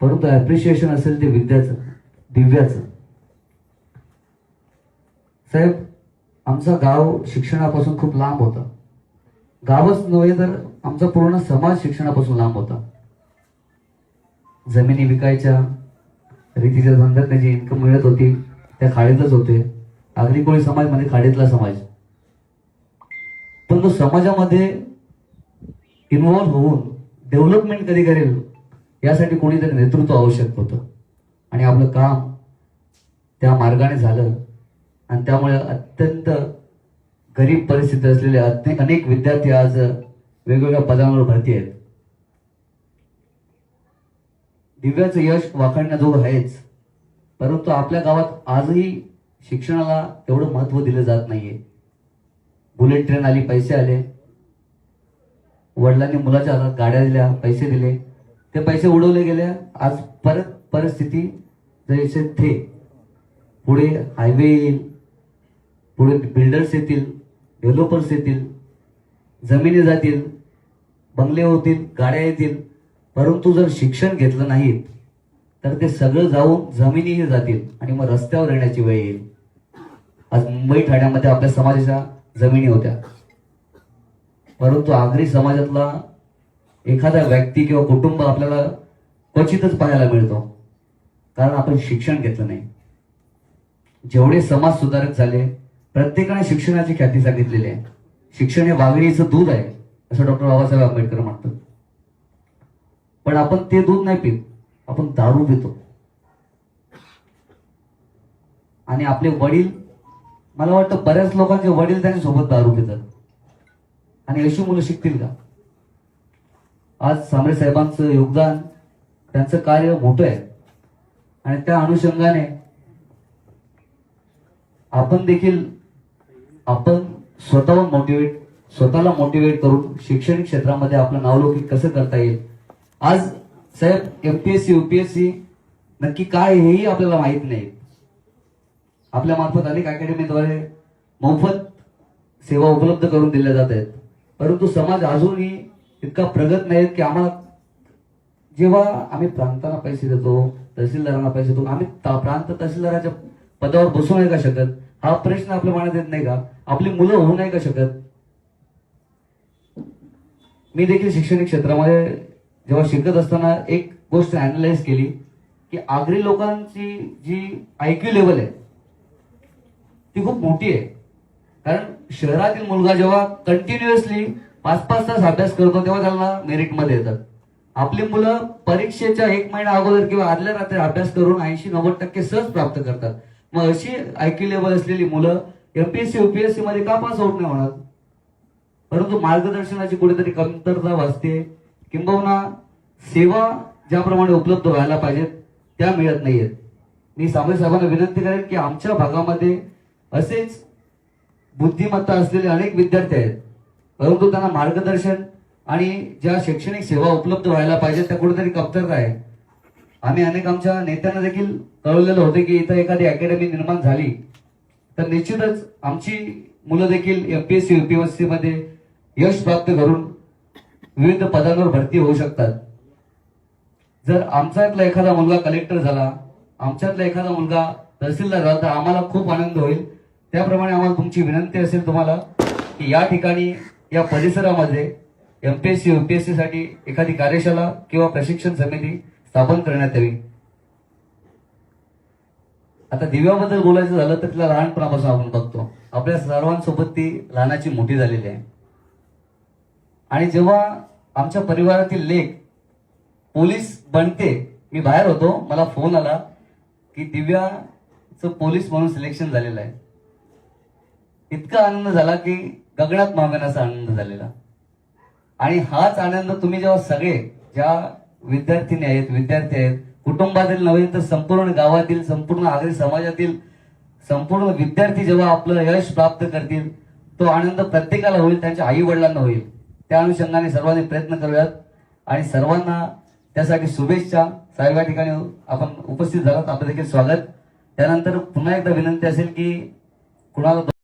परंतु ऍप्रिशिएशन असेल ते विद्याचं, दिव्याचं. साहेब, आमचं गाव शिक्षणापासून खूप लांब होतं. गावच नव्हे तर आमचा पूर्ण समाज शिक्षणापासून लांब होता. जमिनी विकायच्या, रीतीच्या धंद्यात जी इन्कम मिळत होती त्या खाडीतच होते. आगरी कोळी समाज म्हणजे खाडीतला समाज. पण तो समाजामध्ये इन्व्हॉल्व्ह होऊन डेव्हलपमेंट कधी करेल यासाठी कोणीतरी नेतृत्व आवश्यक होतं. आणि आपलं काम त्या मार्गाने झालं. आणि त्यामुळे अत्यंत गरीब परिस्थिती असलेले अनेक विद्यार्थी आज वेगवेगळ्या पदांवर भरती आहेत. दिव्याचं यश वाखाणण्याजोगं आहेच, परंतु आपल्या गावात आजही शिक्षणाला तेवढं महत्व दिलं जात नाहीये. बुलेट ट्रेन आली, पैसे आले, वडिलांनी मुलाच्या हातात गाड्या दिल्या, पैसे दिले, ते पैसे उडवले गेले. आज परत परिस्थिती जैसे थे. पुढे हायवे येईल, पुढे बिल्डर्स येतील, डेव्हलपर्स येतील, जमिनी जातील, बंगले होतील, गाड्या येतील, परंतु जर शिक्षण घेतलं नाहीत तर ते सगळं जाऊन जमिनीही जातील आणि मग रस्त्यावर येण्याची वेळ येईल. आज मुंबई ठाण्यामध्ये आपल्या समाजाच्या जमिनी होत्या, परंतु आगरी समाजातला एखादा व्यक्ती किंवा कुटुंब आपल्याला क्वचितच पाहायला मिळतो, कारण आपण शिक्षण घेतलं नाही. जेवढे समाज सुधारक झाले प्रत्येकाने शिक्षणाची ख्याती सांगितलेली आहे. शिक्षण हे वाघिणीचं दूध आहे असं डॉक्टर बाबासाहेब आंबेडकर म्हणतात. पण आपण ते दूध नाही पित, आपण दारू पितो. आणि आपले वडील, मला वाटतं बऱ्याच लोकांचे वडील त्यांच्या सोबत दारू पितात. आणि अशी मुलं शिकतील का? आज सांबरे साहेबांचं योगदान, त्यांचं कार्य मोठं आहे. आणि त्या अनुषंगाने आपण देखील स्वतःला मोटिवेट करून शैक्षणिक क्षेत्रामध्ये आपलं नावलौकिक कसं करता येईल. आज साहेब एमपीएससी यूपीएससी नक्की काय हेही आपल्याला माहित नाही. आपल्या मार्फत अनेक अकॅडमीद्वारे मोफत सेवा उपलब्ध करून दिल्या जात आहेत, परंतु समाज अजूनही इतका प्रगत नाहीत की आम्हाला, जेव्हा आम्ही प्रांतांना पैसे देतो, तहसीलदारांना पैसे देतो, आम्ही प्रांत तहसीलदाराच्या पदावर बसू नाही का शकत? हा प्रश्न आपल्या मनात येत नाही का? आपली मुलं होऊ नाही का शकत? मी देखील शैक्षणिक क्षेत्रामध्ये जेव्हा शिकत असताना एक गोष्ट अॅनलाइज केली की आगरी लोकांची जी IQ लेवल आहे ती खूप मोठी आहे. कारण शहरातील मुलगा जेव्हा कंटिन्युअसली 5-5 तास अभ्यास करतो तेव्हा त्याला मेरिटमध्ये येतात. आपली मुलं परीक्षेच्या 1 महिना अगोदर किंवा आदल्या रात्री अभ्यास करून 80-90% सहज प्राप्त करतात. मग अशी IQ लेवल असलेली मुलं एमपीएससी यूपीएससी मध्ये का पास आउट नाही होणार? परंतु मार्गदर्शनाची कुठेतरी कमतरता भासते, किंबहुना सेवा ज्याप्रमाणे उपलब्ध व्हायला पाहिजेत त्या मिळत नाहीयेत. मी सांबरे साहेबांना विनंती करेन की आमच्या भागामध्ये असेच बुद्धिमत्ता असलेले अनेक विद्यार्थी आहेत, परंतु त्यांना मार्गदर्शन आणि ज्या शैक्षणिक सेवा उपलब्ध व्हायला पाहिजेत त्या कुठेतरी कमतरता आहे. आम्ही अनेक आमच्या नेत्यांना देखील कळवलेलं होतं की इथं एखादी अकॅडमी निर्माण झाली तर निश्चितच आमची मुलं देखील एमपीएससी यूपीएससी मध्ये यश प्राप्त करून विविध पदांवर भरती होऊ शकतात. जर आमच्यातला एखादा मुलगा कलेक्टर झाला, आमच्यातला एखादा मुलगा तहसीलदार झाला तर आम्हाला खूप आनंद होईल. त्याप्रमाणे आम्हाला तुमची विनंती असेल तुम्हाला की या ठिकाणी या परिसरामध्ये एमपीएससी यूपीएससी साठी एखादी कार्यशाळा किंवा प्रशिक्षण समिती स्थापन करण्यात यावी. आता दिव्याबद्दल बोलायचं झालं तर तिला लहानपणापासून आपण बघतो, आपल्या सर्वांसोबत ती लहानाची मोठी झालेली आहे. आणि जेव्हा आमच्या परिवारातील लेक पोलीस बनते, मी बाहेर होतो, मला फोन आला की दिव्याचं पोलीस म्हणून सिलेक्शन झालेलं आहे. इतका आनंद झाला की गगनात मावेनासा आनंद झालेला. आणि हाच आनंद तुम्ही जेव्हा सगळे ज्या विद्यार्थी आहेत, कुटुंबातील नव्हे तर संपूर्ण गावातील, संपूर्ण आगरी समाजातील संपूर्ण विद्यार्थी जेव्हा आपलं यश प्राप्त करतील तो आनंद प्रत्येकाला होईल, त्यांच्या आई वडिलांना होईल. त्या अनुषंगाने सर्वांनी प्रयत्न करूयात आणि सर्वांना त्यासाठी शुभेच्छा. साहेब या ठिकाणी आपण उपस्थित झालात, आपलं देखील स्वागत. त्यानंतर पुन्हा एकदा विनंती असेल की कुणाला